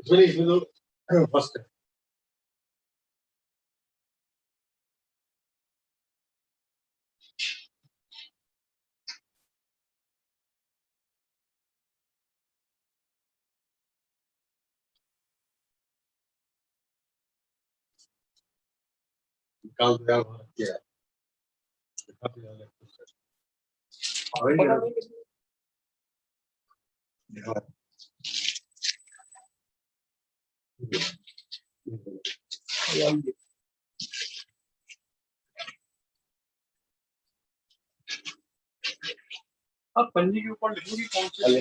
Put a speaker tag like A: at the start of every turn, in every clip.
A: इसमें तो फर्स्ट है। निकाल दिया भारत किया
B: अब पन्नी के ऊपर लिखोगी कौन से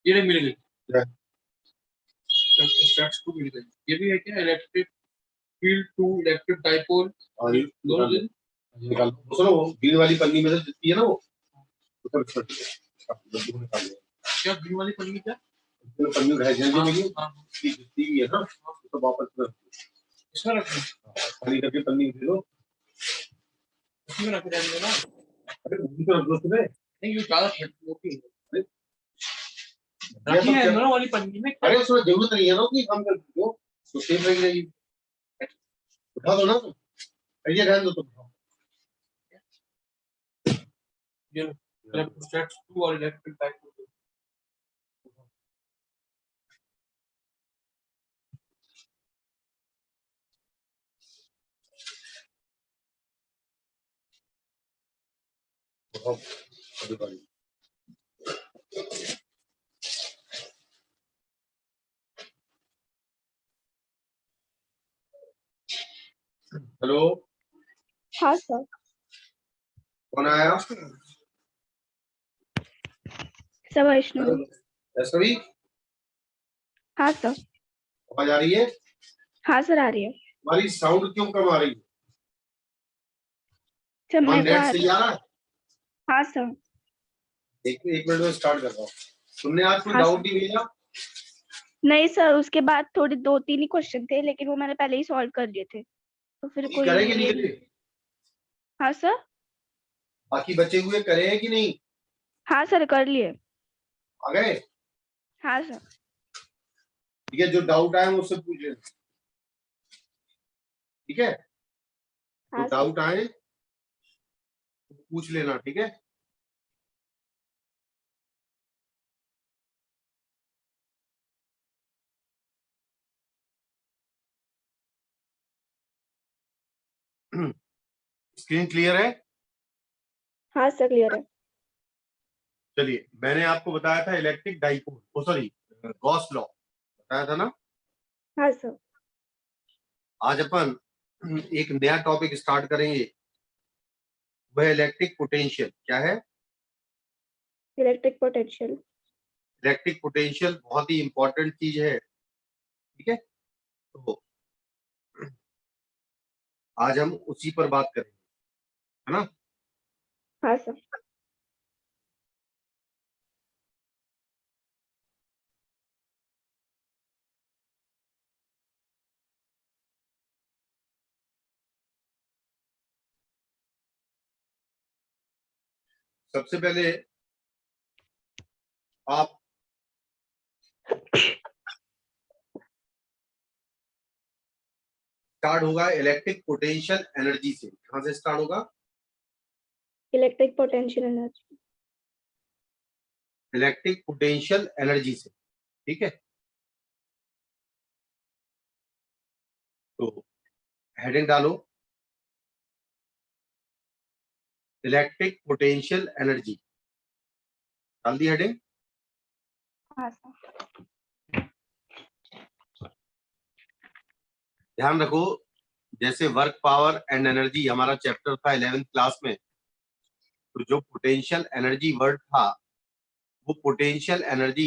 B: ये मिल गई स्टैट्स को मिल गई। ये भी है क्या electric field to electric dipole
A: और
B: दोनों दिन
A: निकाल सुनो ग्रीन वाली पन्नी में से जितनी है ना वो ऊपर छोड़ दो निकाल दो।
B: क्या ग्रीन वाली पन्नी क्या
A: पन्नी रह जाएगी मेरी जितनी भी है ना तो वापस कर
B: इसमें रख
A: खाली करके पन्नी दे दो
B: इसमें रख देंगे ना।
A: अरे वो तो रख दो तुम्हें
B: नहीं ये ज्यादा मोटी है रखी है दोनों वाली पन्नी में।
A: अरे उसमें जरूरत नहीं है ना कि हम कर दो तो सेम रहेगी उठा दो ना तुम ये रहने दो तुम
B: ये स्टैट्स 2 और इलेक्ट्रिक डाइपोल
A: हेलो
C: हाँ सर।
A: कौन आया
C: सर वैष्णवी।
A: वैष्णवी
C: हाँ सर।
A: आवाज आ रही है
C: हाँ सर आ रही है।
A: हमारी साउंड क्यों कम आ रही है
C: सर मेरे को
A: नेट सही आ रहा है
C: हाँ सर।
A: एक मिनट में स्टार्ट कर रहा हूँ तुमने आज कोई
C: हाँ,
A: डाउट नहीं भेजा
C: नहीं सर उसके बाद थोड़े 2-3 ही क्वेश्चन थे लेकिन वो मैंने पहले ही सॉल्व कर लिए थे तो फिर कोई
A: करेंगे नहीं करे
C: हाँ सर।
A: बाकी बचे हुए करे हैं कि नहीं
C: हाँ सर कर लिए।
A: आ गए
C: हाँ सर।
A: ठीक है जो डाउट आए मुझसे पूछ लेना ठीक है जो
C: हाँ
A: डाउट आए पूछ लेना ठीक है स्क्रीन क्लियर है
C: हाँ सर क्लियर है।
A: चलिए मैंने आपको बताया था इलेक्ट्रिक डाइपोल ओ सॉरी गॉस लॉ बताया था ना
C: हाँ सर।
A: आज अपन एक नया टॉपिक स्टार्ट करेंगे वह इलेक्ट्रिक पोटेंशियल क्या है
C: इलेक्ट्रिक पोटेंशियल।
A: इलेक्ट्रिक पोटेंशियल बहुत ही इंपॉर्टेंट चीज है ठीक है तो आज हम उसी पर बात करेंगे है ना
C: हाँ सर।
A: सबसे पहले आप स्टार्ट होगा इलेक्ट्रिक पोटेंशियल एनर्जी से कहां से स्टार्ट होगा
C: electric potential energy.
A: Electric potential energy से ठीक है तो हेडिंग डालो इलेक्ट्रिक पोटेंशियल एनर्जी डाल दी हेडिंग
C: हाँ सर।
A: ध्यान रखो जैसे वर्क पावर एंड एनर्जी हमारा चैप्टर था 11th क्लास में तो जो पोटेंशियल एनर्जी वर्ड था वो पोटेंशियल एनर्जी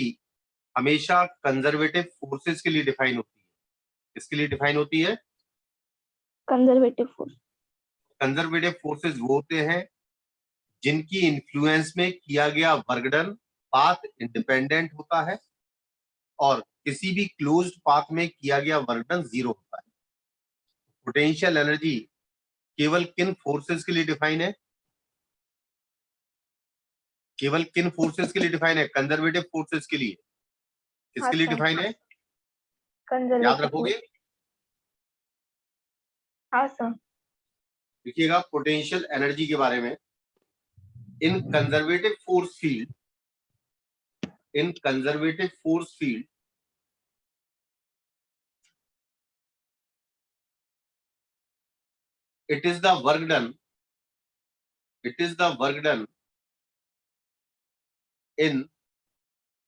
A: हमेशा कंजर्वेटिव फोर्सेस के लिए डिफाइन होती है किसके लिए डिफाइन होती है
C: कंजर्वेटिव फोर्स।
A: कंजर्वेटिव फोर्सेस वो होते हैं जिनकी इन्फ्लुएंस में किया गया वर्क डन पाथ इंडिपेंडेंट होता है और किसी भी क्लोज्ड पाथ में किया गया वर्क डन 0 होता है पोटेंशियल एनर्जी केवल किन फोर्सेस के लिए डिफाइन है केवल किन फोर्सेस के लिए डिफाइन है? कंजर्वेटिव फोर्सेस के लिए।
C: हाँ
A: किसके लिए
C: सर,
A: डिफाइन है? याद
C: कंजर्वेटिव
A: रखोगे?
C: हाँ सर,
A: देखिएगा पोटेंशियल एनर्जी के बारे में। In conservative force field, in conservative force field it is the work done, it is the work done in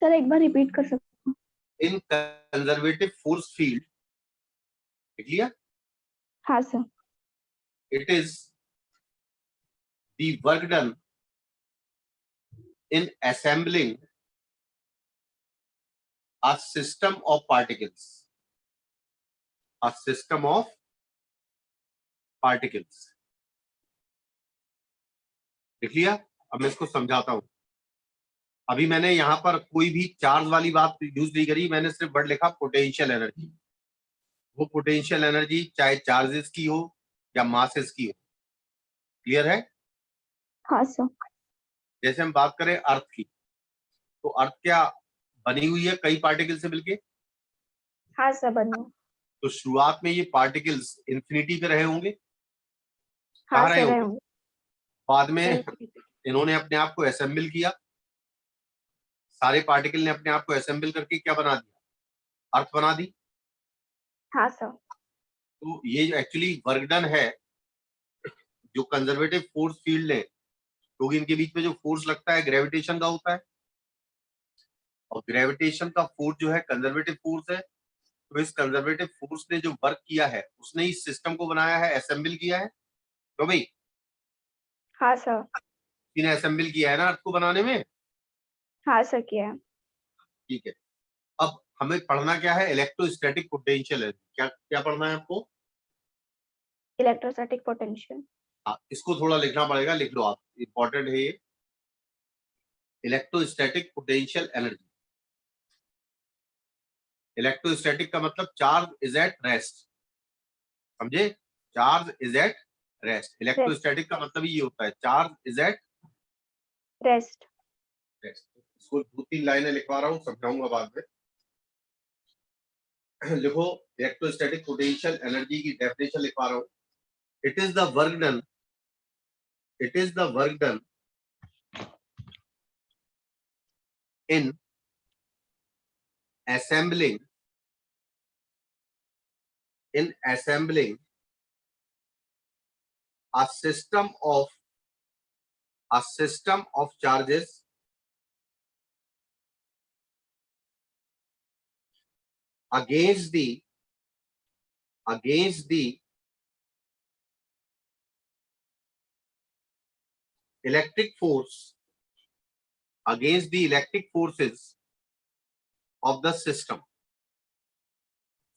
C: sir एक बार रिपीट कर सकते
A: in conservative force field, clear?
C: हाँ sir,
A: It is the work done in assembling a system of particles, a system of particles, देख लिया? अब मैं इसको समझाता हूं। अभी मैंने यहां पर कोई भी चार्ज वाली बात यूज नहीं करी, मैंने सिर्फ वर्ड लिखा पोटेंशियल एनर्जी। वो पोटेंशियल एनर्जी चाहे चार्जेस की हो या मासेस की हो, क्लियर है?
C: हाँ सर,
A: जैसे हम बात करें अर्थ की, तो अर्थ क्या बनी हुई है? कई पार्टिकल से मिलके।
C: हाँ सर बनो,
A: तो शुरुआत में ये पार्टिकल्स इंफिनिटी पे रहे होंगे,
C: हाँ
A: कहाँ रहे
C: सर
A: होंगे? बाद में
C: रहे
A: इन्होंने अपने आप को असेंबल किया, सारे पार्टिकल ने अपने आप को असेंबल करके क्या बना दिया? अर्थ बना दी।
C: हाँ सर,
A: तो ये एक्चुअली वर्क डन है जो कंजर्वेटिव फोर्स फील्ड है, क्योंकि इनके बीच में जो फोर्स लगता है ग्रेविटेशन का होता है, और ग्रेविटेशन का फोर्स जो है कंजर्वेटिव फोर्स है। तो इस कंजर्वेटिव फोर्स ने जो वर्क किया है, उसने इस सिस्टम को बनाया है, असेंबल किया है। तो भाई
C: हाँ सर,
A: इन्हें असेंबल किया है ना अर्थ को बनाने में,
C: हाँ सर किया है,
A: ठीक है। अब हमें पढ़ना क्या है? इलेक्ट्रोस्टैटिक पोटेंशियल है। क्या क्या पढ़ना है आपको?
C: Electrostatic potential.
A: हाँ, इसको थोड़ा लिखना पड़ेगा, लिख लो आप, इंपॉर्टेंट है ये। Electrostatic potential energy. इलेक्ट्रोस्टैटिक का मतलब चार्ज इज एट रेस्ट, समझे? Charge is at rest. Electrostatic का मतलब ये होता है charge is at
C: rest.
A: Rest. इसको 2-3 लाइनें लिखवा रहा हूँ, समझाऊंगा बाद में। लिखो, इलेक्ट्रोस्टैटिक पोटेंशियल एनर्जी की डेफिनेशन लिखवा रहा हूँ। It is the work done, it is the work done in assembling a system of charges against the electric force, against the electric forces of the system।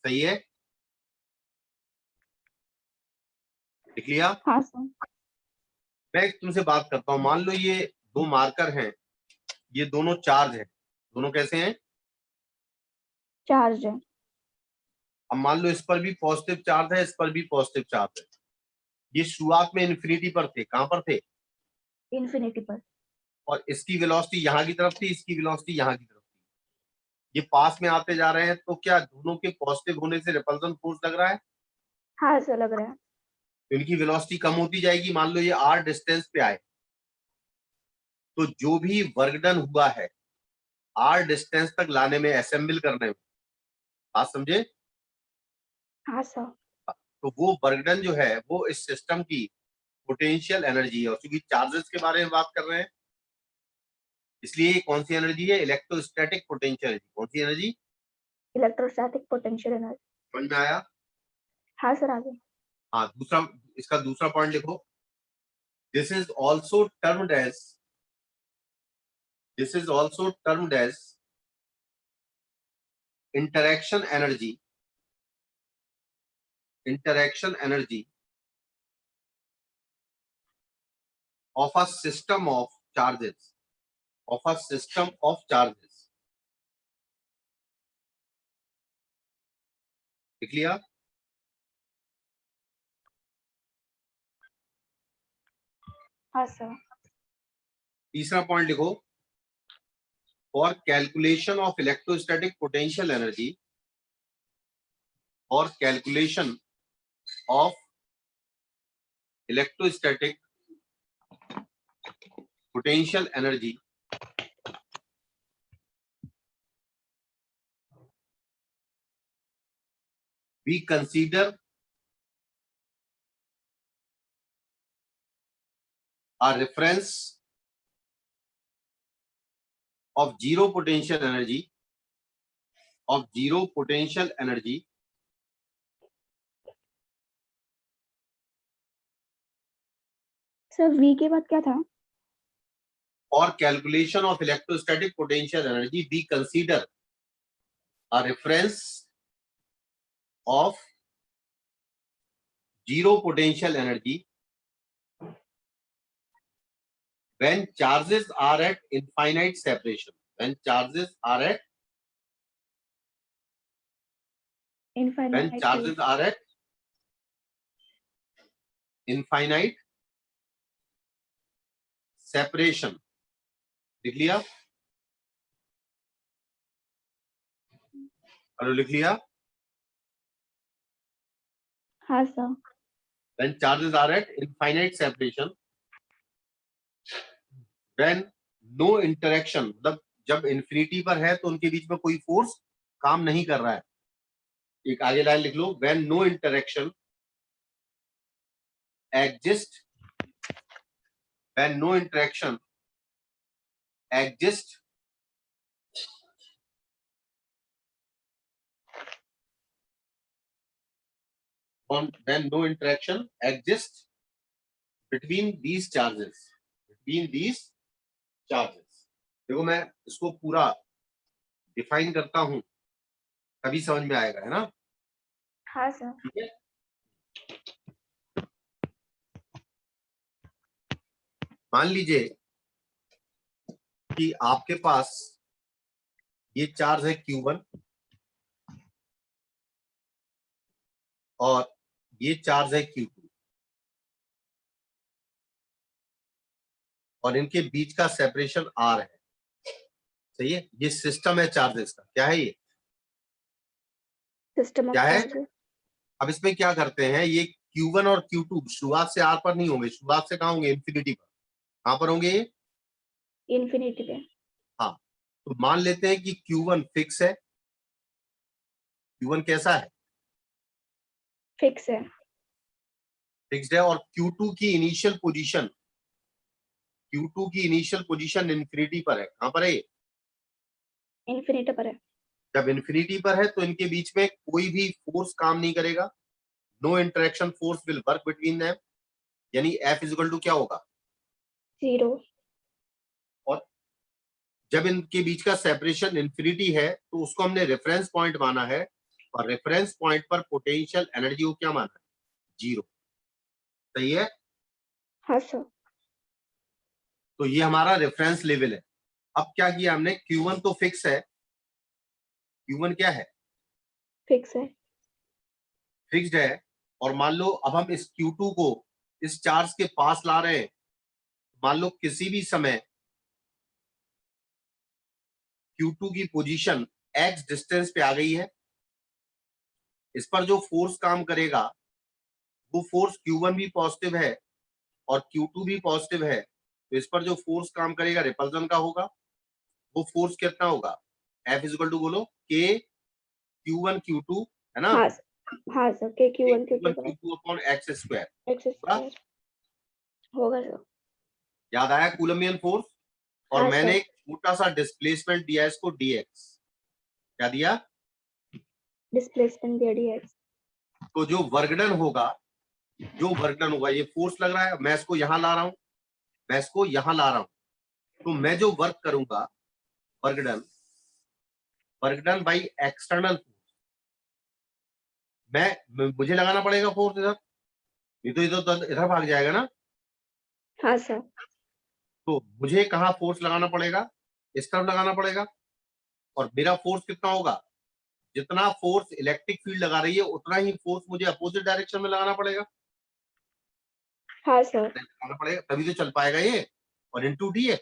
A: सही है? लिख लिया?
C: हाँ sir,
A: मैं तुमसे बात करता हूं, मान लो ये दो मार्कर हैं, ये दोनों चार्ज हैं, दोनों कैसे हैं?
C: चार्ज है,
A: अब मान लो इस पर भी पॉजिटिव चार्ज है, इस पर भी पॉजिटिव चार्ज है। ये शुरुआत में इन्फिनिटी पर थे, कहां पर थे?
C: इन्फिनिटी पर।
A: और इसकी वेलोसिटी यहाँ की तरफ थी, इसकी वेलोसिटी यहाँ की तरफ थी। ये पास में आते जा रहे हैं, तो क्या दोनों के पॉजिटिव होने से रिपल्सन फोर्स लग रहा है?
C: हाँ सर लग रहा है।
A: तो इनकी वेलोसिटी कम होती जाएगी। मान लो ये r डिस्टेंस पे आए, तो जो भी वर्क डन हुआ है r डिस्टेंस तक लाने में, असेंबल करने में, बात समझे?
C: हाँ सर,
A: तो वो वर्क डन जो है वो इस सिस्टम की पोटेंशियल एनर्जी है। और क्योंकि चार्जेस के बारे में बात कर रहे हैं, इसलिए ये कौन सी एनर्जी है? Electrostatic potential energy. कौन सी एनर्जी?
C: Electrostatic potential energy.
A: समझ में आया?
C: हाँ सर आगे।
A: हाँ, दूसरा, इसका दूसरा पॉइंट लिखो। This is also termed as, this is also termed as interaction energy of a system of charges, of a system of charges। लिख लिया?
C: हाँ सर,
A: तीसरा पॉइंट लिखो, for calculation of electrostatic potential energy, for calculation of electrostatic potential energy, we consider a reference of zero potential energy,
C: sir V के बाद क्या था?
A: for calculation of electrostatic potential energy, we consider a reference of zero potential energy when charges are at infinite separation. When charges are at
C: Infinite.
A: infinite separation. लिख लिया? Hello, लिख लिया?
C: हाँ sir.
A: When charges are at infinite separation, when no interaction, मतलब जब infinity पर है तो उनके बीच में कोई फोर्स काम नहीं कर रहा है. एक आगे लाइन लिख लो, when no interaction exists, when no interaction exists when no interaction exists between these charges, देखो मैं इसको पूरा डिफाइन करता हूं तभी समझ में आएगा, है ना?
C: हाँ सर.
A: ठीक है. मान लीजिए कि आपके पास ये चार्ज है Q1 और ये चार्ज है Q2 और इनके बीच का सेपरेशन R है. सही है. ये सिस्टम है चार्जेस का. क्या है ये?
C: सिस्टम ऑफ
A: क्या है?
C: चार्जेस.
A: अब इसमें क्या करते हैं, ये Q1 और Q2 शुरुआत से R पर नहीं होंगे, शुरुआत से कहाँ होंगे? इंफिनिटी पर. कहाँ पर होंगे ये?
C: इन्फिनिटी पे.
A: हाँ. तो मान लेते हैं कि Q1 फिक्स है. Q1 कैसा है?
C: फिक्स है.
A: फिक्स्ड है. और Q2 की इनिशियल पोजीशन इंफिनिटी पर है. कहाँ पर है ये?
C: इन्फिनिटी पर है.
A: जब इंफिनिटी पर है तो इनके बीच में कोई भी फोर्स काम नहीं करेगा. No interaction force will work between them, यानी F इज इक्वल टू क्या होगा?
C: 0.
A: और जब इनके बीच का सेपरेशन इंफिनिटी है तो उसको हमने रेफरेंस पॉइंट माना है और रेफरेंस पॉइंट पर पोटेंशियल एनर्जी को क्या माना है? 0. सही है.
C: हाँ सर.
A: तो ये हमारा रेफरेंस लेवल है. अब क्या किया हमने? Q1 तो फिक्स है. Q1 क्या है?
C: फिक्स है.
A: फिक्स्ड है. और मान लो अब हम इस Q2 को इस चार्ज के पास ला रहे हैं. मान लो किसी भी समय Q2 की पोजीशन x डिस्टेंस पे आ गई है. इस पर जो फोर्स काम करेगा वो फोर्स Q1 भी पॉजिटिव है और Q2 भी पॉजिटिव है. तो इस पर जो फोर्स काम करेगा रिपल्जन का होगा. वो फोर्स कितना होगा? F इज इक्वल टू बोलो K Q1 Q2, है ना?
C: हाँ सर. के Q1
A: Q2 upon x square.
C: x square होगा सर.
A: याद आया कूलम्बियन फोर्स? और
C: हाँ,
A: मैंने
C: सर.
A: एक छोटा सा डिस्प्लेसमेंट दिया इसको dx. क्या दिया?
C: डिस्प्लेसमेंट दिया dx.
A: तो जो वर्क डन होगा, ये फोर्स लग रहा है. मैं इसको यहां ला रहा हूं, तो मैं जो वर्क करूंगा work done by external force, मुझे लगाना पड़ेगा फोर्स इधर. ये तो इधर भाग जाएगा ना.
C: हाँ सर.
A: तो मुझे कहाँ फोर्स लगाना पड़ेगा? इस तरफ लगाना पड़ेगा. और मेरा फोर्स कितना होगा? जितना फोर्स इलेक्ट्रिक फील्ड लगा रही है उतना ही फोर्स मुझे अपोजिट डायरेक्शन में लगाना पड़ेगा.
C: हाँ सर.
A: लगाना पड़ेगा तभी तो चल पाएगा ये. और इनटू dx.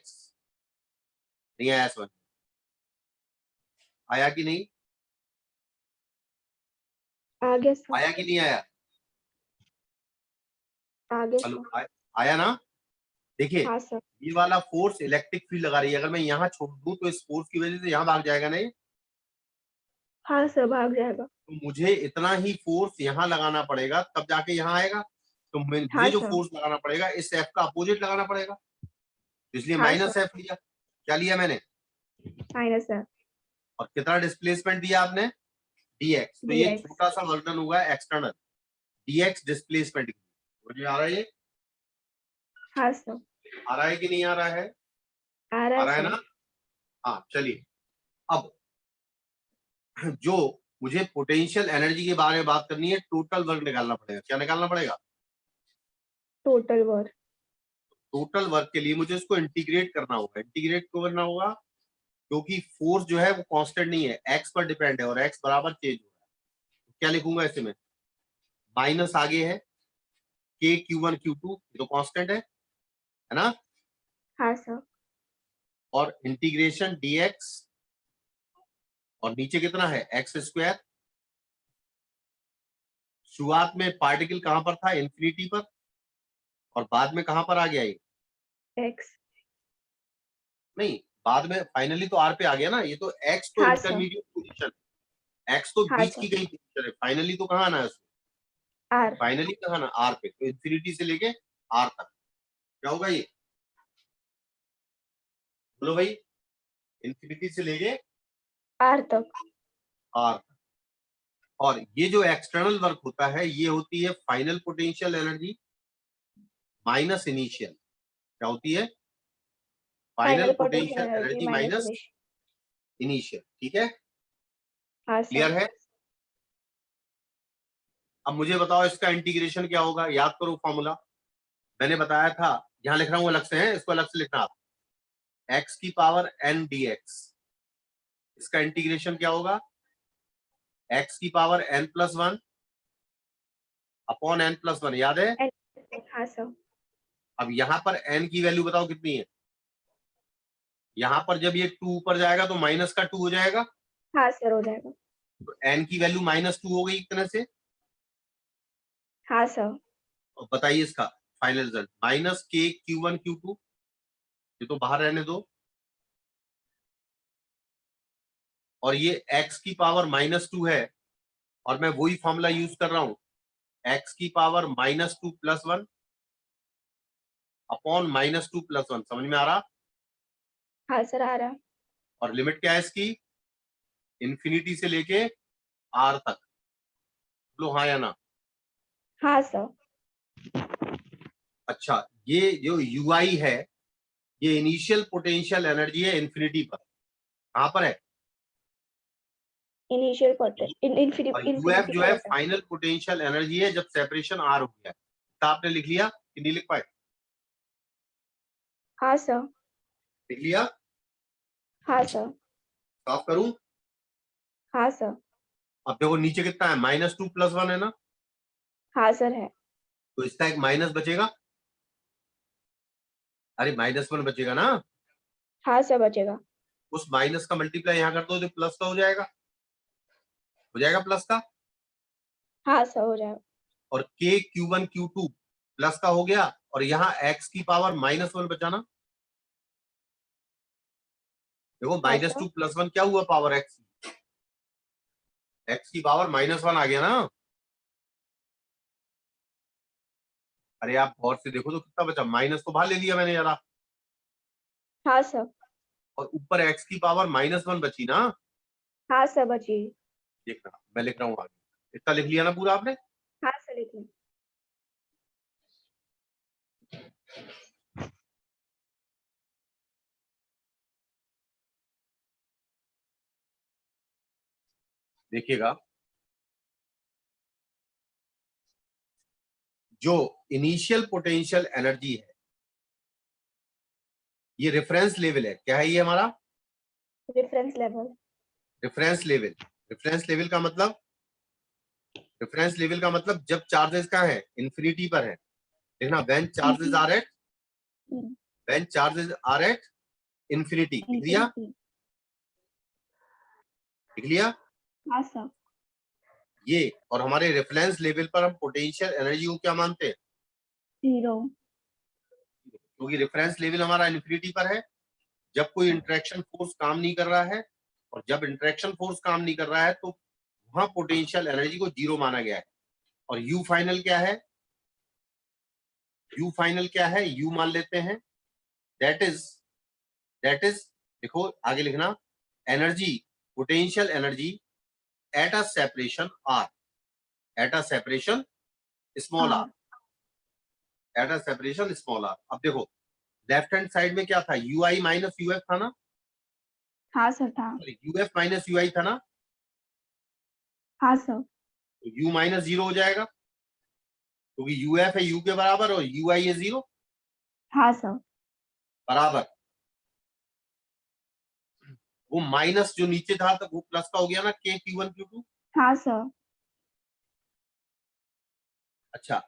A: नहीं आया समझ? आया कि नहीं?
C: आ गया सर,
A: आया कि नहीं आया?
C: आ गया
A: हेलो,
C: सर।
A: आया ना? देखिए,
C: हाँ सर।
A: ये वाला फोर्स इलेक्ट्रिक फील्ड लगा रही है, अगर मैं यहाँ छोड़ दूं तो इस फोर्स की वजह से यहाँ भाग जाएगा नहीं?
C: हाँ सर, भाग जाएगा।
A: तो मुझे इतना ही फोर्स यहाँ लगाना पड़ेगा, तब जाके यहाँ आएगा। तो
C: हाँ
A: मुझे जो
C: सर।
A: फोर्स लगाना पड़ेगा इस एफ का अपोजिट लगाना पड़ेगा, इसलिए
C: हाँ
A: माइनस
C: सर,
A: एफ लिया। क्या लिया मैंने?
C: Minus sir.
A: और कितना डिस्प्लेसमेंट दिया आपने? dx। तो ये
C: dx।
A: छोटा सा वर्डन हुआ है एक्सटर्नल, dx डिस्प्लेसमेंट। मुझे आ रहा है ये?
C: हाँ सर,
A: आ रहा है कि नहीं आ रहा है?
C: आ रहा
A: आ
C: है
A: रहा है
C: सर।
A: ना? हाँ, चलिए। अब जो मुझे पोटेंशियल एनर्जी के बारे में बात करनी है, टोटल वर्क निकालना पड़ेगा। क्या निकालना पड़ेगा?
C: Total work.
A: टोटल वर्क के लिए मुझे इसको इंटीग्रेट करना होगा। इंटीग्रेट क्यों करना होगा? क्योंकि फोर्स जो है वो कांस्टेंट नहीं है, एक्स पर डिपेंड है, और एक्स बराबर चेंज हो रहा है। क्या लिखूंगा इसे में? माइनस आगे है के Q1 Q2, ये तो कांस्टेंट है ना?
C: हाँ सर।
A: और इंटीग्रेशन dx, और नीचे कितना है? X square. शुरुआत में पार्टिकल कहां पर था? इंफिनिटी पर, और बाद में कहां पर आ गया ये?
C: x।
A: नहीं, बाद में फाइनली तो आर पे आ गया ना। ये तो एक्स तो
C: हाँ सर।
A: इंटरमीडिएट पोजीशन, एक्स तो
C: हाँ
A: बीच
C: सर।
A: की गई पोजीशन है। फाइनली तो कहां आना है उसको?
C: r।
A: फाइनली कहां आना? आर पे। तो इंफिनिटी से लेके आर तक क्या होगा ये? बोलो भाई, इंफिनिटी से लेके
C: r तक।
A: आर तक। और ये जो एक्सटर्नल वर्क होता है, ये होती है final potential energy minus initial. क्या होती है? Final
C: final potential
A: potential
C: energy
A: energy
C: minus
A: minus
C: initial.
A: Initial. ठीक है,
C: हाँ सर।
A: क्लियर है? अब मुझे बताओ इसका इंटीग्रेशन क्या होगा? याद करो फॉर्मूला, मैंने बताया था। यहां लिख रहा हूं अलग से, है इसको अलग से लिखना आप। एक्स की पावर एन डी एक्स, इसका इंटीग्रेशन क्या होगा? एक्स की power N plus one upon N plus one, याद है?
C: हाँ सर।
A: अब यहां पर एन की वैल्यू बताओ कितनी है? यहां पर जब ये टू ऊपर जाएगा तो माइनस का टू हो जाएगा,
C: हाँ सर, हो जाएगा।
A: तो एन की वैल्यू -2 हो गई एक तरह से।
C: हाँ सर।
A: और बताइए इसका फाइनल रिजल्ट, माइनस के Q1 Q2, ये तो बाहर रहने दो। और ये x की पावर -2 है, और मैं वही फॉर्मूला यूज कर रहा हूं, x की power -2 plus one upon -2 plus one. समझ में आ रहा?
C: हाँ सर, आ रहा है।
A: और लिमिट क्या है इसकी? इंफिनिटी से लेके r तक। लो हाँ या ना?
C: हाँ सर।
A: अच्छा, ये जो ui है, ये इनिशियल पोटेंशियल एनर्जी है इंफिनिटी पर। कहां पर है?
C: इनिशियल पोटेंशियल
A: और uf
C: इन्फिनिटी
A: जो
C: पर
A: है
C: होता है।
A: फाइनल पोटेंशियल एनर्जी है जब सेपरेशन r हो गया। तो आपने लिख लिया कि नहीं लिख पाए?
C: हाँ सर।
A: लिख लिया?
C: हाँ सर।
A: साफ करूं?
C: हाँ सर।
A: अब देखो नीचे कितना है, -2 प्लस वन है ना,
C: हाँ सर, है।
A: तो इसका एक माइनस बचेगा। अरे -1 बचेगा ना,
C: हाँ सर, बचेगा।
A: उस माइनस का मल्टीप्लाई यहाँ कर दो तो प्लस का हो जाएगा। हो जाएगा प्लस का।
C: हाँ सर, हो जाएगा।
A: और के Q1 Q2 प्लस का हो गया, और यहाँ x की पावर -1 बचाना। देखो
C: हाँ
A: -2
C: सर।
A: प्लस वन क्या हुआ? पावर x की पावर -1 आ गया ना। अरे आप गौर से देखो तो कितना बचा, माइनस तो बाहर ले लिया मैंने जरा,
C: हाँ सर।
A: और ऊपर x की पावर -1 बची ना।
C: हाँ सर, बची।
A: देखना मैं लिख रहा हूँ आगे, इतना लिख लिया ना पूरा आपने?
C: हाँ सर, लिखिए।
A: देखिएगा, जो इनिशियल पोटेंशियल एनर्जी है, ये रेफरेंस लेवल है। क्या है ये हमारा?
C: Reference level.
A: Reference level. Reference level का मतलब, रेफरेंस लेवल का मतलब जब चार्जेस का है इंफिनिटी पर है। देखना, when charges are at, when charges are at infinity, लिख दिया?
C: इंफिनिटी।
A: लिख लिया
C: हाँ सर।
A: ये। और हमारे रेफरेंस लेवल पर हम पोटेंशियल एनर्जी को क्या मानते हैं?
C: 0।
A: क्योंकि रेफरेंस लेवल हमारा इन्फिनिटी पर है जब कोई इंटरेक्शन फोर्स काम नहीं कर रहा है, और जब इंटरेक्शन फोर्स काम नहीं कर रहा है तो वहां पोटेंशियल एनर्जी को 0 माना गया है। और यू फाइनल क्या है? यू फाइनल क्या है? यू मान लेते हैं दैट इज देखो आगे लिखना, energy, potential energy at a separation R, at a separation small R, at a separation small R. अब देखो लेफ्ट हैंड साइड में क्या था? U I minus U F था ना?
C: हाँ सर था।
A: U F minus U I था ना?
C: हाँ सर।
A: तो यू माइनस 0 हो जाएगा क्योंकि यू एफ है यू के बराबर और यू आई है 0
C: हाँ सर।
A: बराबर। वो माइनस जो नीचे था तो वो प्लस का हो गया ना, के क्यू वन क्यू टू।
C: हाँ सर।
A: अच्छा,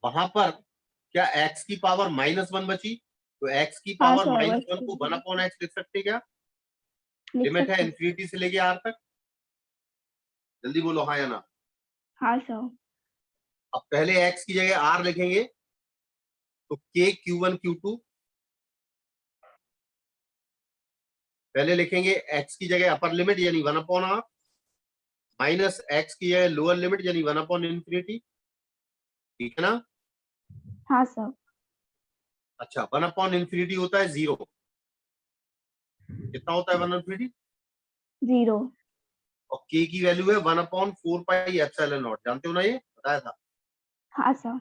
A: वहां पर क्या x की पावर -1 बची? तो x की
C: हाँ
A: पावर
C: सर,
A: -1 को 1/x लिख सकते क्या?
C: लिख
A: लिमिट है
C: सकते।
A: इन्फिनिटी से लेके r तक। जल्दी बोलो हाँ या ना।
C: हाँ सर।
A: अब पहले x की जगह r लिखेंगे तो k q1 q2, पहले लिखेंगे x की जगह अपर लिमिट यानी 1/r, माइनस x की जगह लोअर लिमिट यानी 1/∞। ठीक है ना?
C: हाँ सर।
A: अच्छा, 1/∞ होता है 0। कितना होता है 1/∞?
C: 0।
A: और k की वैल्यू है 1/4 पाई एप्सिलॉन नॉट। जानते हो ना, ये बताया था।
C: हाँ sir.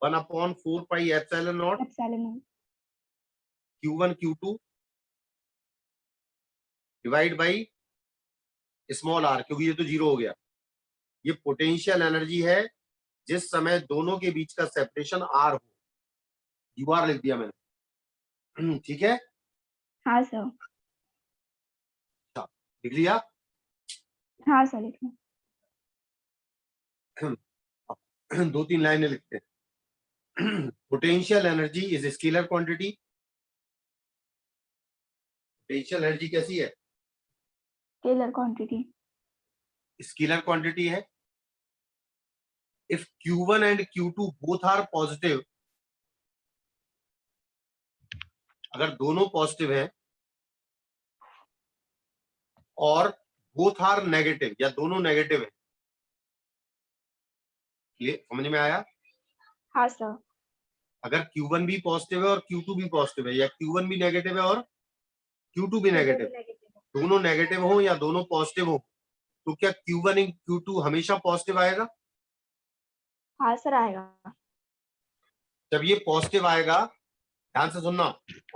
A: 1/4 pi epsilon not
C: epsilon.
A: q1 q2 divide by small r, क्योंकि ये तो 0 हो गया। ये पोटेंशियल एनर्जी है जिस समय दोनों के बीच का सेपरेशन r हो। यू आर लिख दिया मैंने। ठीक है,
C: हाँ सर।
A: लिख लिया।
C: हाँ सर, लिखना।
A: 2-3 लाइनें लिखते हैं। Potential energy is scalar quantity. Potential energy कैसी है?
C: Scalar quantity.
A: स्केलर क्वांटिटी है। If Q1 and Q2 both are positive, अगर दोनों पॉजिटिव है और बोथ आर नेगेटिव या दोनों नेगेटिव है, ये समझ में आया?
C: हाँ सर।
A: अगर Q1 भी पॉजिटिव है और Q2 भी पॉजिटिव है, या Q1 भी नेगेटिव है और Q2 भी नेगेटिव, दोनों नेगेटिव हो या दोनों पॉजिटिव हो, तो क्या Q1 इन Q2 हमेशा पॉजिटिव आएगा?
C: हाँ सर, आएगा।
A: जब ये पॉजिटिव आएगा, ध्यान से सुनना,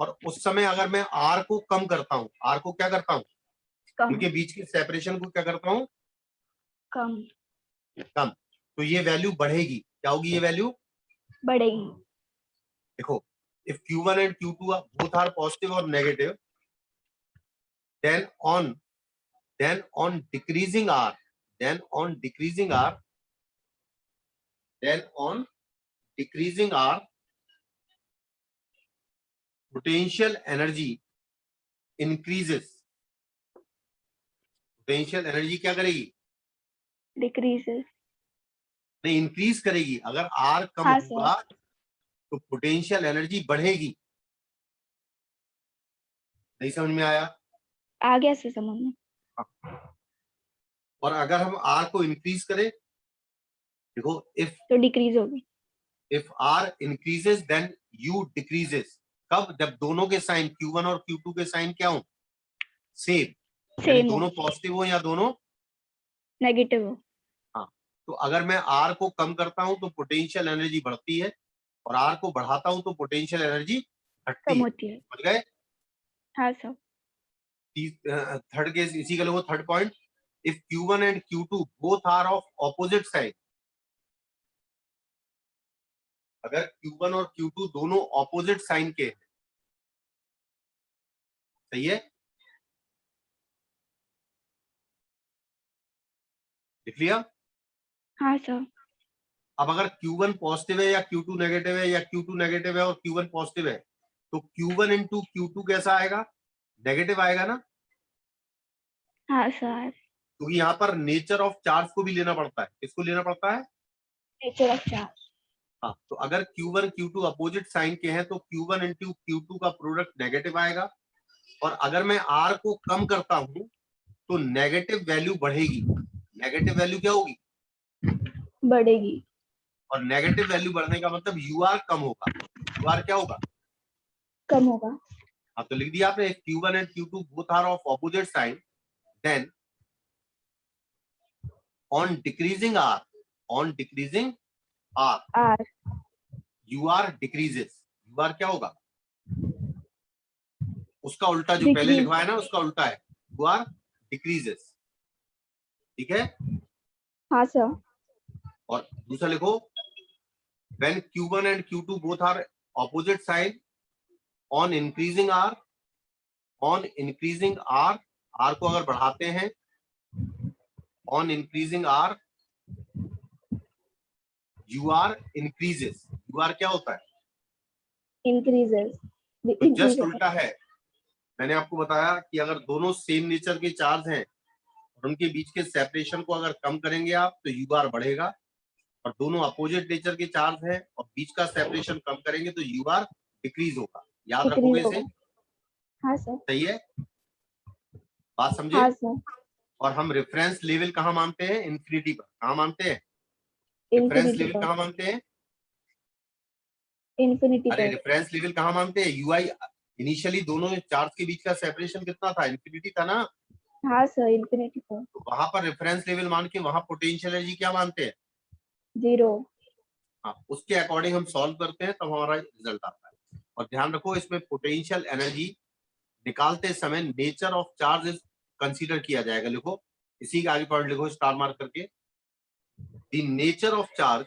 A: और उस समय अगर मैं R को कम करता हूं, R को क्या करता हूं?
C: कम।
A: उनके बीच के सेपरेशन को क्या करता हूं?
C: कम।
A: कम। तो ये वैल्यू बढ़ेगी। क्या होगी ये वैल्यू?
C: बढ़ेगी।
A: देखो, if Q1 and Q2 are both are positive or negative, then on decreasing R, then on decreasing R, then on decreasing R, potential energy increases. Potential energy क्या करेगी?
C: डिक्रीजेस।
A: नहीं, इंक्रीज करेगी। अगर R कम
C: हाँ
A: होगा
C: sir.
A: तो potential energy बढ़ेगी। नहीं समझ में आया?
C: आ गया सर समझ में।
A: और अगर हम R को इंक्रीज करें, देखो,
C: तो डिक्रीज होगी।
A: if R increases then U decreases। कब? जब दोनों के साइन Q1 और Q2 के साइन क्या हो? सेम, यानी
C: सेम हो।
A: दोनों पॉजिटिव हो या दोनों।
C: नेगेटिव हो।
A: हाँ, तो अगर मैं R को कम करता हूं तो पोटेंशियल एनर्जी बढ़ती है, और R को बढ़ाता हूं तो पोटेंशियल एनर्जी घटती
C: कम
A: है।
C: होती है।
A: समझ गए?
C: हाँ सर।
A: थर्ड केस इसी का लोगों, third point, if Q1 and Q2 both are of opposite side, अगर Q1 और Q2 दोनों ऑपोजिट साइन के हैं, सही है? लिख लिया?
C: हाँ सर।
A: अब अगर Q1 पॉजिटिव है या Q2 नेगेटिव है, या Q2 नेगेटिव है और Q1 पॉजिटिव है, तो Q1 इंटू Q2 कैसा आएगा? नेगेटिव आएगा ना?
C: हाँ सर।
A: क्योंकि यहाँ पर नेचर ऑफ चार्ज को भी लेना पड़ता है। किसको लेना पड़ता है?
C: Nature of charge.
A: हाँ, तो अगर Q1 Q2 अपोजिट साइन के हैं तो Q1 इंटू Q2 का प्रोडक्ट नेगेटिव आएगा, और अगर मैं R को कम करता हूं तो नेगेटिव वैल्यू बढ़ेगी। नेगेटिव वैल्यू क्या होगी?
C: बढ़ेगी।
A: और नेगेटिव वैल्यू बढ़ने का मतलब UR कम होगा। UR क्या होगा?
C: कम होगा।
A: हाँ, तो लिख दिया आपने, Q1 and Q2 both are of opposite sign, then on decreasing R
C: R
A: UR decreases. UR क्या होगा? उसका उल्टा, जो पहले
C: डिक्रीज।
A: लिखवाया ना उसका उल्टा है, UR डिक्रीजेस। ठीक है?
C: हाँ सर।
A: और दूसरा लिखो, when Q1 and Q2 both are opposite side, on increasing R R को अगर बढ़ाते हैं, on increasing R UR increases। UR क्या होता है?
C: इंक्रीजेस।
A: तो जस्ट उल्टा है। मैंने आपको बताया कि अगर दोनों सेम नेचर के चार्ज हैं और उनके बीच के सेपरेशन को अगर कम करेंगे आप तो UR बढ़ेगा, और दोनों अपोजिट नेचर के चार्ज हैं और बीच का सेपरेशन कम करेंगे तो UR डिक्रीज होगा। याद रखोगे इसे?
C: हाँ सर।
A: सही है? बात समझे?
C: हाँ सर।
A: और हम रेफरेंस लेवल कहाँ मानते हैं? इन्फिनिटी पर। कहाँ मानते हैं? रेफरेंस
C: इंफिनिटी
A: लेवल
C: पर।
A: कहाँ मानते हैं?
C: इंफिनिटी
A: अरे
C: पर।
A: रेफरेंस लेवल कहाँ मानते हैं? UI इनिशियली दोनों चार्ज के बीच का सेपरेशन कितना था? इन्फिनिटी था ना?
C: हाँ सर, इंफिनिटी पर।
A: तो वहां पर रेफरेंस लेवल मान के वहां पोटेंशियल एनर्जी क्या मानते हैं?
C: 0।
A: हाँ, उसके अकॉर्डिंग हम सॉल्व करते हैं तब हमारा रिजल्ट आता है। और ध्यान रखो, इसमें पोटेंशियल एनर्जी निकालते समय नेचर ऑफ चार्ज कंसीडर किया जाएगा। लिखो, इसी के आगे पॉइंट लिखो स्टार मार्क करके, the nature of charge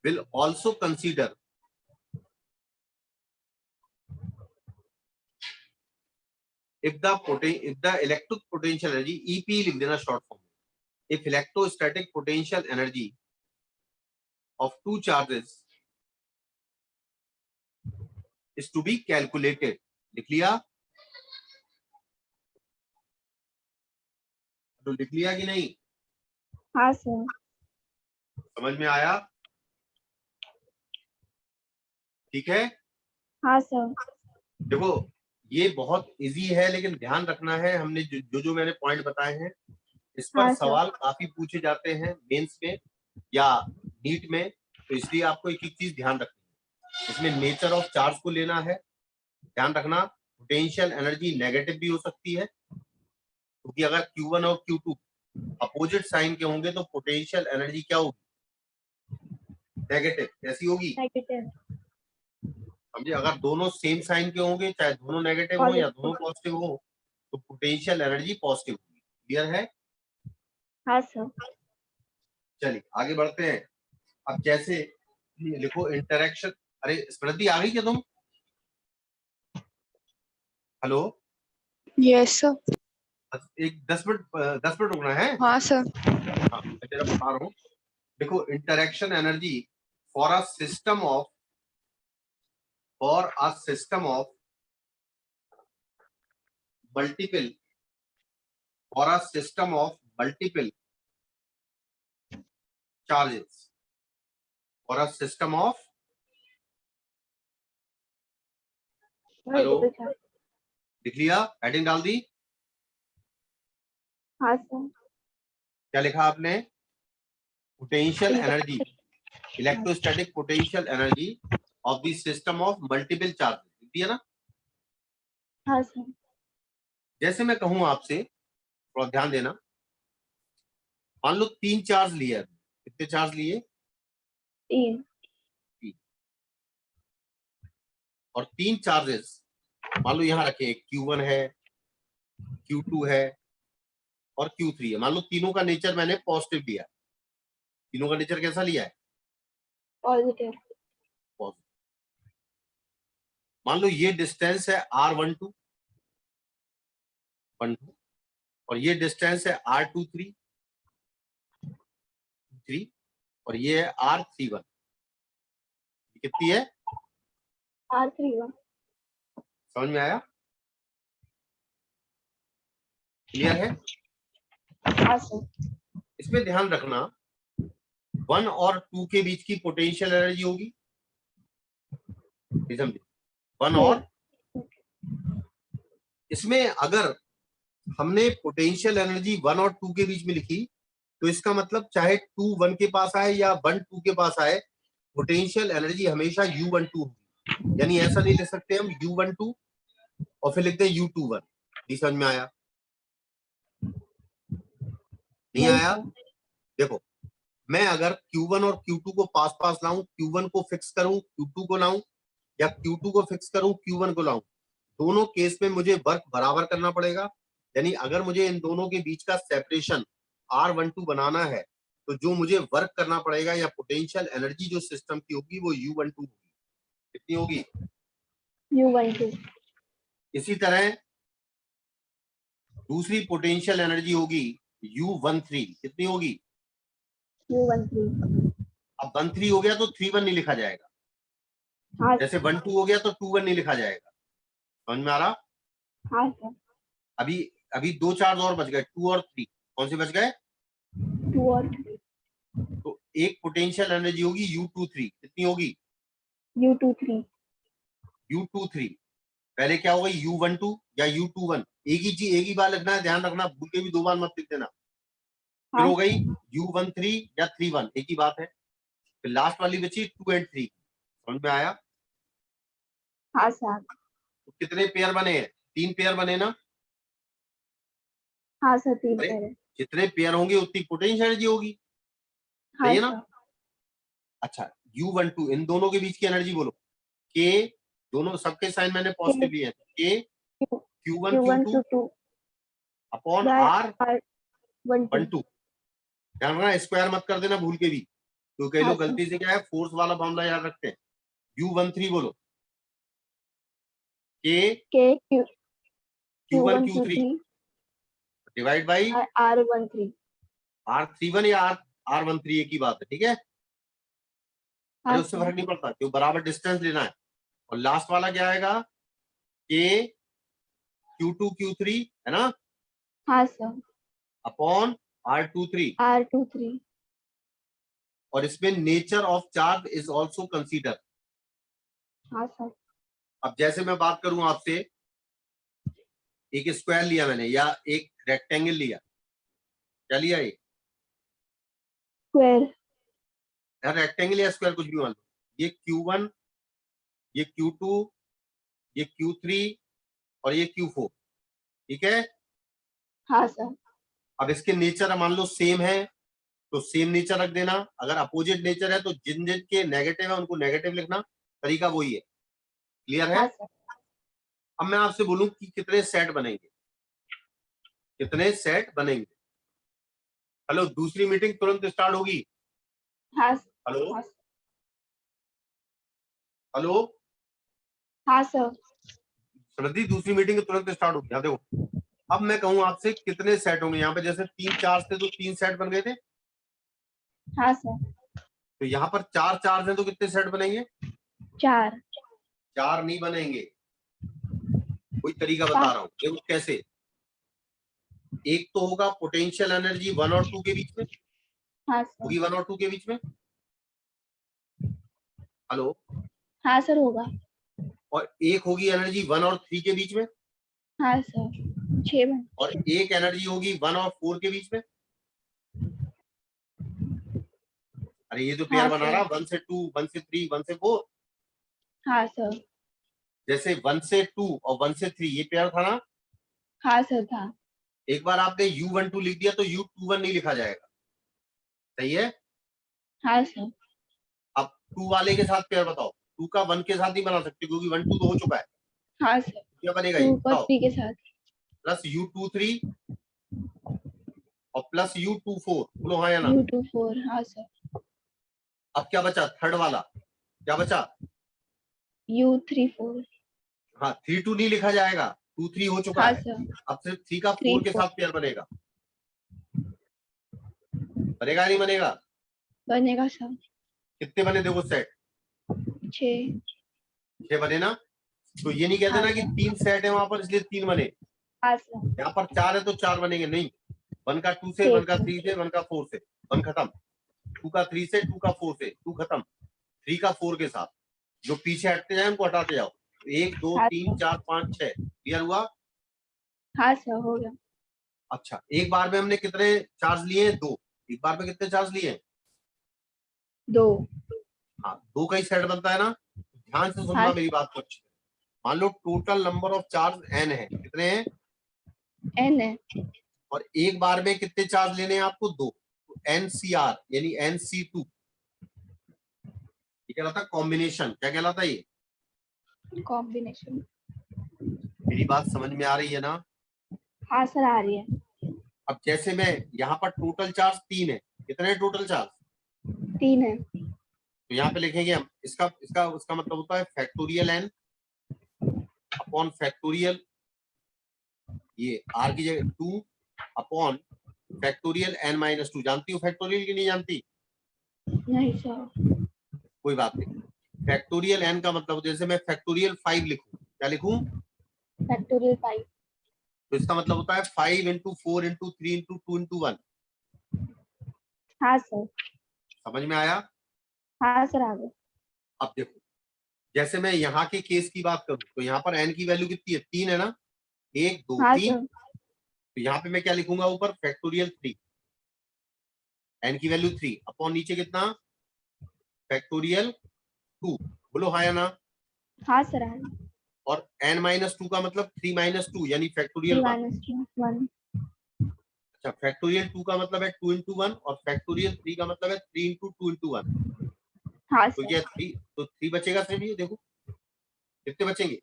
A: will also consider if the electric potential energy, EP लिख देना short form, if electrostatic potential energy of two charges is to be calculated। लिख लिया? तो लिख लिया कि नहीं?
C: हाँ सर।
A: समझ में आया? ठीक है?
C: हाँ सर।
A: देखो, ये बहुत इजी है, लेकिन ध्यान रखना है, हमने जो मैंने पॉइंट बताए हैं इस पर
C: हाँ सर।
A: सवाल काफी पूछे जाते हैं मेंस में या नीट में, तो इसलिए आपको एक एक चीज ध्यान रखनी है। इसमें नेचर ऑफ चार्ज को लेना है, ध्यान रखना पोटेंशियल एनर्जी नेगेटिव भी हो सकती है, क्योंकि अगर Q1 और Q2 अपोजिट साइन के होंगे तो पोटेंशियल एनर्जी क्या होगी? नेगेटिव। कैसी होगी?
C: नेगेटिव।
A: समझे? अगर दोनों सेम साइन के होंगे, चाहे दोनों नेगेटिव हो या दोनों पॉजिटिव हो, तो पोटेंशियल एनर्जी पॉजिटिव होगी। क्लियर है?
C: हाँ सर।
A: चलिए आगे बढ़ते हैं। अब जैसे लिखो इंटरेक्शन। अरे स्मृति, आ गई क्या तुम? हेलो?
D: Yes sir.
A: एक 10 मिनट रुकना है।
D: हाँ सर।
A: हाँ, मैं जरा बता रहा हूँ। देखो, interaction energy for a system of multiple charges, for a system of hello,
C: multiple charge.
A: लिख लिया? हेडिंग डाल दी?
C: हाँ सर।
A: क्या लिखा आपने? Potential energy, electrostatic potential energy of the system of multiple charge. लिख दिया ना?
C: हाँ सर।
A: जैसे मैं कहूं आपसे, थोड़ा ध्यान देना, मान लो 3 चार्ज लिए। कितने चार्ज लिए?
C: 3।
A: और 3 चार्जेस मान लो यहाँ रखे, Q1 है, Q2 है और Q3 है। मान लो तीनों का नेचर मैंने पॉजिटिव लिया। तीनों का नेचर कैसा लिया है?
C: पॉजिटिव।
A: पॉजिटिव। मान लो ये डिस्टेंस है R12 और ये डिस्टेंस है R23 और ये है R31। कितनी है?
C: R31।
A: समझ में आया? क्लियर है?
C: हाँ सर।
A: इसमें ध्यान रखना 1 और 2 के बीच की पोटेंशियल एनर्जी होगी, समझे? 1 और इसमें अगर हमने पोटेंशियल एनर्जी 1 और 2 के बीच में लिखी तो इसका मतलब चाहे 2 1 के पास आए या 1 2 के पास आए, पोटेंशियल एनर्जी हमेशा U12 होगी। यानी ऐसा नहीं लिख सकते हम U12 और फिर लिखते हैं U21। नहीं समझ में आया? नहीं आया? देखो, मैं अगर Q1 और Q2 को पास पास लाऊं, Q1 को फिक्स करूं, Q2 को लाऊं, या Q2 को फिक्स करूं, Q1 को लाऊं, दोनों केस में मुझे वर्क बराबर करना पड़ेगा। यानी अगर मुझे इन दोनों के बीच का सेपरेशन R12 बनाना है तो जो मुझे वर्क करना पड़ेगा या पोटेंशियल एनर्जी जो सिस्टम की होगी वो U12 होगी। कितनी होगी?
C: U12।
A: इसी तरह दूसरी पोटेंशियल एनर्जी होगी U13। कितनी होगी?
C: U13।
A: अब 13 हो गया तो 31 नहीं लिखा जाएगा,
C: हाँ
A: जैसे 12 हो गया तो 21 नहीं लिखा जाएगा। समझ में आ रहा?
C: हाँ सर।
A: अभी अभी 2 चार्ज और बच गए, 2 और 3। कौन से बच गए?
C: 2 और 3।
A: तो एक पोटेंशियल एनर्जी होगी U23। कितनी होगी?
C: U23।
A: U23 पहले क्या होगा? U12 या U21। एक ही चीज एक ही बार लिखना है, ध्यान रखना, भूल के भी 2 बार मत लिख देना। फिर हो गई U13 या 31, एक ही बात है। फिर लास्ट वाली बची 2 और 3। समझ में आया?
C: हाँ सर।
A: तो कितने पेयर बने हैं? 3 पेयर बने ना?
C: हाँ सर, 3
A: अरे
C: पेयर है।
A: जितने पेयर होंगे उतनी पोटेंशियल एनर्जी होगी,
C: हाँ
A: सही है ना?
C: सर।
A: अच्छा, U12 इन दोनों के बीच की एनर्जी बोलो। K, दोनों सबके साइन मैंने पॉजिटिव लिए हैं। K Q1
C: Q1
A: Q2
C: Q2
A: upon
C: bye
A: R
C: R12।
A: 12। ध्यान रखना, स्क्वायर मत कर देना भूल के भी, तो कई
C: हाँ
A: लोग
C: सर।
A: गलती से क्या है फोर्स वाला फॉर्मूला याद रखते हैं। U13 बोलो। K
C: K
A: Q1
C: Q1
A: Q3
C: Q3
A: divide by
C: R13।
A: R31 या R13, एक ही बात है, ठीक है?
C: हाँ
A: अरे उससे
C: सर।
A: फर्क नहीं पड़ता, क्यों बराबर डिस्टेंस लेना है। और लास्ट वाला क्या आएगा? K Q2 Q3 है ना,
C: हाँ सर।
A: Upon R23।
C: R23।
A: और इसमें nature of charge is also consider.
C: हाँ सर।
A: अब जैसे मैं बात करूं आपसे, एक स्क्वायर लिया मैंने या एक रेक्टेंगल लिया, क्या लिया? एक
C: स्क्वायर।
A: यार रेक्टेंगल या स्क्वायर कुछ भी मान लो, ये Q1, ये Q2, ये Q3 और ये Q4, ठीक है?
C: हाँ सर।
A: अब इसके नेचर मान लो सेम है तो सेम नेचर रख देना, अगर अपोजिट नेचर है तो जिन जिन के नेगेटिव है उनको नेगेटिव लिखना, तरीका वही है। क्लियर है?
C: हाँ सर।
A: अब मैं आपसे बोलूं कि कितने सेट बनेंगे, कितने सेट बनेंगे? हेलो, दूसरी मीटिंग तुरंत स्टार्ट होगी।
C: हाँ
A: हेलो
C: हाँ
A: हेलो
C: हाँ सर।
A: श्रद्धि, दूसरी मीटिंग तुरंत स्टार्ट होगी। यहाँ देखो, अब मैं कहूं आपसे कितने सेट होंगे, यहाँ पे जैसे 3 चार्ज थे तो 3 सेट बन गए थे,
C: हाँ सर।
A: तो यहाँ पर 4 चार्ज हैं तो कितने सेट बनेंगे?
C: 4।
A: 4 नहीं बनेंगे, कोई तरीका बता
C: 5।
A: रहा हूँ, देखो कैसे। एक तो होगा पोटेंशियल एनर्जी 1 और 2 के बीच में,
C: हाँ सर।
A: होगी 1 और 2 के बीच में। हेलो,
C: हाँ सर होगा।
A: और एक होगी एनर्जी 1 और 3 के बीच में,
C: हाँ सर। 6 में।
A: और एक एनर्जी होगी 1 और 4 के बीच में। अरे ये तो पेयर
C: हाँ
A: बना
C: सर।
A: रहा, 1 से 2, 1 से 3, 1 से 4।
C: हाँ सर।
A: जैसे 1 से 2 और 1 से 3 ये पेयर था ना,
C: हाँ सर था।
A: एक बार आपने U12 लिख दिया तो U21 नहीं लिखा जाएगा, सही है?
C: हाँ सर।
A: अब 2 वाले के साथ पेयर बताओ, 2 का 1 के साथ नहीं बना सकते क्योंकि 1 2 तो हो चुका है।
C: हाँ सर।
A: क्या बनेगा ये
C: 2 और
A: बताओ?
C: 3 के साथ।
A: प्लस U23 और प्लस U24, बोलो हाँ या ना?
C: U24। हाँ सर।
A: अब क्या बचा थर्ड वाला, क्या बचा?
C: U34।
A: हाँ 3 2 नहीं लिखा जाएगा, 2 3 हो चुका
C: हाँ
A: है।
C: सर।
A: अब सिर्फ 3 का
C: 3
A: 4 के
C: 4
A: साथ पेयर बनेगा, बनेगा नहीं बनेगा?
C: बनेगा सर।
A: कितने बने देखो सेट?
C: 6।
A: 6 बने ना? तो ये नहीं कह देना कि 3 सेट है वहां पर इसलिए 3 बने,
C: हाँ सर।
A: यहाँ पर 4 है तो 4 बनेंगे, नहीं। 1 का 2 से,
C: ठीक
A: 1 का
C: है।
A: 3 से, 1 का 4 से, 1 खत्म। 2 का 3 से, 2 का 4 से, 2 खत्म। 3 का 4 के साथ जो पीछे हटते जाए उनको हटाते जाओ। 1 2
C: हाँ
A: 3 4 5 6 क्लियर हुआ?
C: हाँ सर, हो गया।
A: अच्छा, एक बार में हमने कितने चार्ज लिए हैं? 2। एक बार में कितने चार्ज लिए हैं?
C: 2।
A: हाँ, 2 का ही सेट बनता है ना। ध्यान से सुनना
C: हाँ
A: मेरी बात को अच्छी। मान लो total number of charge n है, कितने हैं?
C: n है।
A: और एक बार में कितने चार्ज लेने हैं आपको? 2। तो NCR यानी NC2 ये कहलाता है कॉम्बिनेशन। क्या कहलाता है ये?
C: कॉम्बिनेशन।
A: मेरी बात समझ में आ रही है ना?
C: हाँ सर, आ रही है।
A: अब जैसे मैं यहाँ पर टोटल चार्ज 3 है, कितने टोटल चार्ज?
C: 3 है।
A: तो यहाँ पे लिखेंगे हम इसका इसका उसका मतलब होता है फैक्टोरियल n अपॉन फैक्टोरियल ये r की जगह 2 अपॉन फैक्टोरियल n-2। जानती हो फैक्टोरियल की नहीं जानती?
C: नहीं सर।
A: कोई बात नहीं। फैक्टोरियल n का मतलब जैसे मैं फैक्टोरियल 5 लिखूं, क्या लिखूं?
C: फैक्टोरियल 5।
A: तो इसका मतलब होता है 5 इंटू 4 इंटू 3 इंटू 2 इंटू 1।
C: हाँ सर।
A: समझ में आया?
C: हाँ सर, आ गया।
A: अब देखो, जैसे मैं यहाँ के केस की बात करूं तो यहाँ पर n की वैल्यू कितनी है? 3 है ना। 1 2
C: हाँ
A: 3।
C: सर।
A: तो यहाँ पे मैं क्या लिखूंगा? ऊपर फैक्टोरियल 3, n की वैल्यू 3 अपॉन नीचे कितना? फैक्टोरियल 2। बोलो हाँ या ना?
C: हाँ सर, आ गया।
A: और n-2 का मतलब 3-2 यानी
C: 3
A: फैक्टोरियल 1।
C: माइनस 1।
A: अच्छा, फैक्टोरियल 2 का मतलब है 2 इंटू 1 और फैक्टोरियल 3 का मतलब है 3 इंटू 2 इंटू 1।
C: हाँ
A: तो
C: सर।
A: ये 3, तो 3 बचेगा सिर्फ। ये देखो कितने बचेंगे?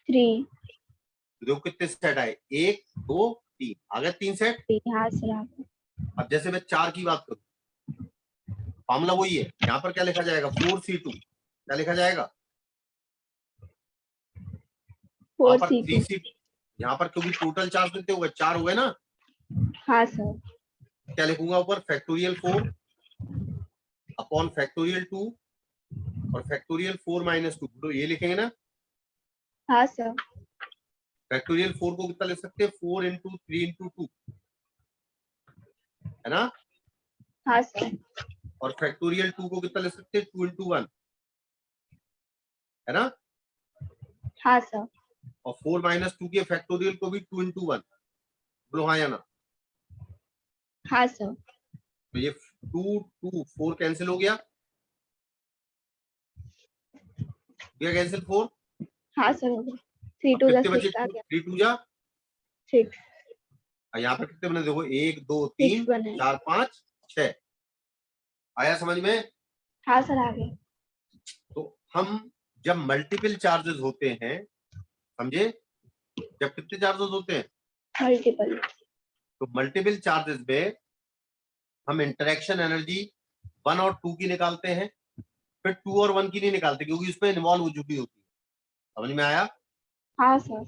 C: 3।
A: तो देखो कितने सेट आए? 1 2 3 आ गए 3 सेट।
C: 3। हाँ सर, आ गया।
A: अब जैसे मैं 4 की बात करूं, फार्मूला वही है। यहाँ पर क्या लिखा जाएगा? 4C2। क्या लिखा जाएगा? वहां पर
C: 4C2।
A: 3C। यहाँ पर क्योंकि टोटल चार्ज कितने हो गए? 4 हो गए ना।
C: हाँ सर।
A: क्या लिखूंगा ऊपर? फैक्टोरियल 4 अपॉन फैक्टोरियल 2 और फैक्टोरियल 4-2। तो ये लिखेंगे ना।
C: हाँ सर।
A: फैक्टोरियल 4 को कितना लिख सकते हैं? 4 इंटू 3 इंटू 2, है ना।
C: हाँ सर।
A: और फैक्टोरियल 2 को कितना लिख सकते हैं? 2 इंटू 1, है ना।
C: हाँ सर।
A: और 4-2 के फैक्टोरियल को भी 2 इंटू 1। बोलो हाँ या ना?
C: हाँ सर।
A: तो ये 2 2 4 कैंसिल हो गया। कैंसिल 4।
C: हाँ सर, हो गया। 3
A: अब
C: 2 जा
A: कितने बचे?
C: 6 आ गया।
A: 3 2 जा।
C: 6।
A: यहाँ पर कितने बने? देखो 1 2
C: 6
A: 3
C: बने।
A: 4 5 6। आया समझ में?
C: हाँ सर, आ गया।
A: तो हम जब मल्टीपल चार्जेस होते हैं, समझे? जब कितने चार्जेस होते हैं?
C: मल्टीपल।
A: तो मल्टीपल चार्जेस में हम इंटरेक्शन एनर्जी 1 और 2 की निकालते हैं, फिर 2 और 1 की नहीं निकालते क्योंकि उसमें इन्वॉल्व हो चुकी होती है। समझ में आया?
C: हाँ सर।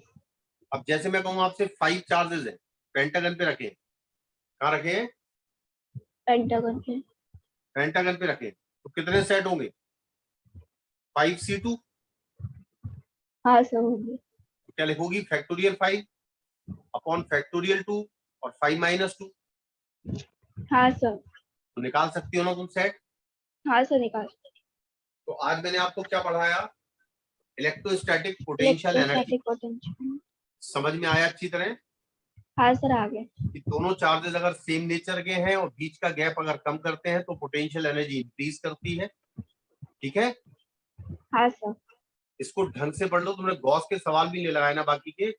A: अब जैसे मैं कहूँ आपसे 5 चार्जेस है, पेंटागन पे रखे। कहाँ रखे?
C: पेंटागन पे।
A: पेंटागन पे रखे। तो कितने सेट होंगे? 5C2।
C: हाँ सर, हो गया।
A: तो क्या लिखोगी? फैक्टोरियल 5 अपॉन फैक्टोरियल 2 और 5-2।
C: हाँ सर।
A: तो निकाल सकती हो ना तुम सेट।
C: हाँ सर, निकाल।
A: तो आज मैंने आपको क्या पढ़ाया? Electrostatic potential energy.
C: Electrostatic potential.
A: समझ में आया अच्छी तरह?
C: हाँ सर, आ गया।
A: कि दोनों चार्जेस अगर सेम नेचर के हैं और बीच का गैप अगर कम करते हैं तो पोटेंशियल एनर्जी इंक्रीज करती है। ठीक है,
C: हाँ सर।
A: इसको ढंग से पढ़ लो। तुमने गॉस के सवाल भी ले लगाए ना बाकी के?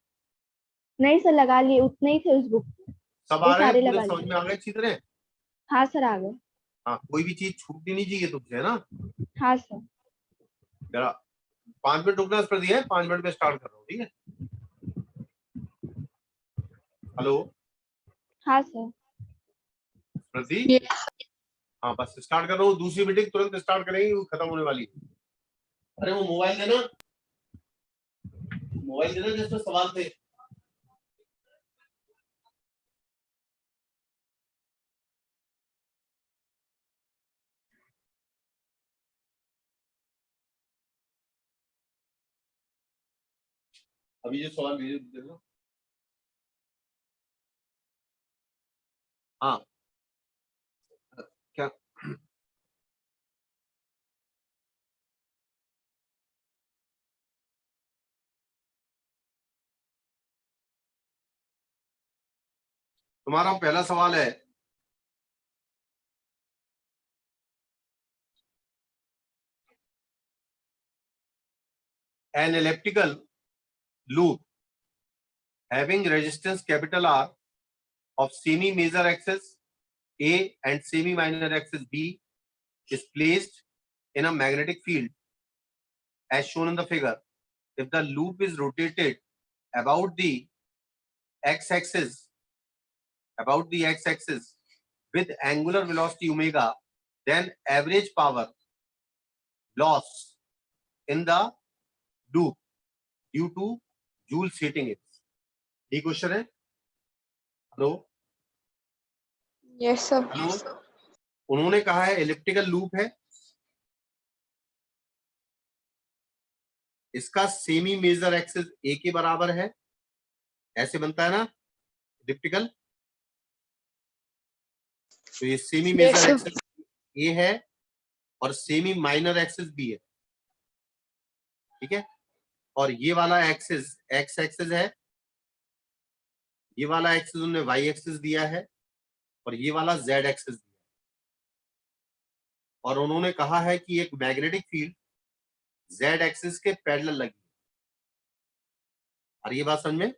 C: नहीं सर, लगा लिए, उतने ही थे उस बुक में।
A: सब
C: वो
A: आ रहे हैं
C: सारे
A: पूरे?
C: लगा
A: समझ
C: लिए।
A: में आ गए अच्छी तरह?
C: हाँ सर, आ गए।
A: हाँ, कोई भी चीज छूटनी नहीं चाहिए तुमसे, है ना।
C: हाँ सर।
A: जरा 5 मिनट रुकना पर दिया है, 5 मिनट में स्टार्ट कर रहा हूँ, ठीक है। हेलो
C: हाँ सर।
A: प्रति।
D: Yes.
A: हाँ बस स्टार्ट कर रहा हूँ, दूसरी मीटिंग तुरंत स्टार्ट करेंगे, वो खत्म होने वाली है। अरे वो मोबाइल देना, मोबाइल देना जिसमें सवाल थे। अभी ये सवाल भेज देना। हाँ क्या तुम्हारा पहला सवाल है, an elliptical loop having resistance capital R of semi major axis A and semi minor axis B is placed in a magnetic field as shown in the figure. If the loop is rotated about the x-axis with angular velocity omega, then average power loss in the loop due to Joule's heating is. ये question है। Hello
D: Yes, sir.
A: Hello, उन्होंने कहा है elliptical loop है, इसका semi major axis ए के बराबर है, ऐसे बनता है ना इलिप्टिकल। तो ये semi
D: Yes,
A: major
D: sir.
A: Axis A है और सेमी माइनर एक्सिस बी है, ठीक है। और ये वाला एक्सिस एक्स एक्सिस है, ये वाला एक्सिस उन्होंने वाई एक्सिस दिया है और ये वाला जेड एक्सिस दिया है। और उन्होंने कहा है कि एक मैग्नेटिक फील्ड जेड एक्सिस के पैरेलल लगी है। और ये बात समझ में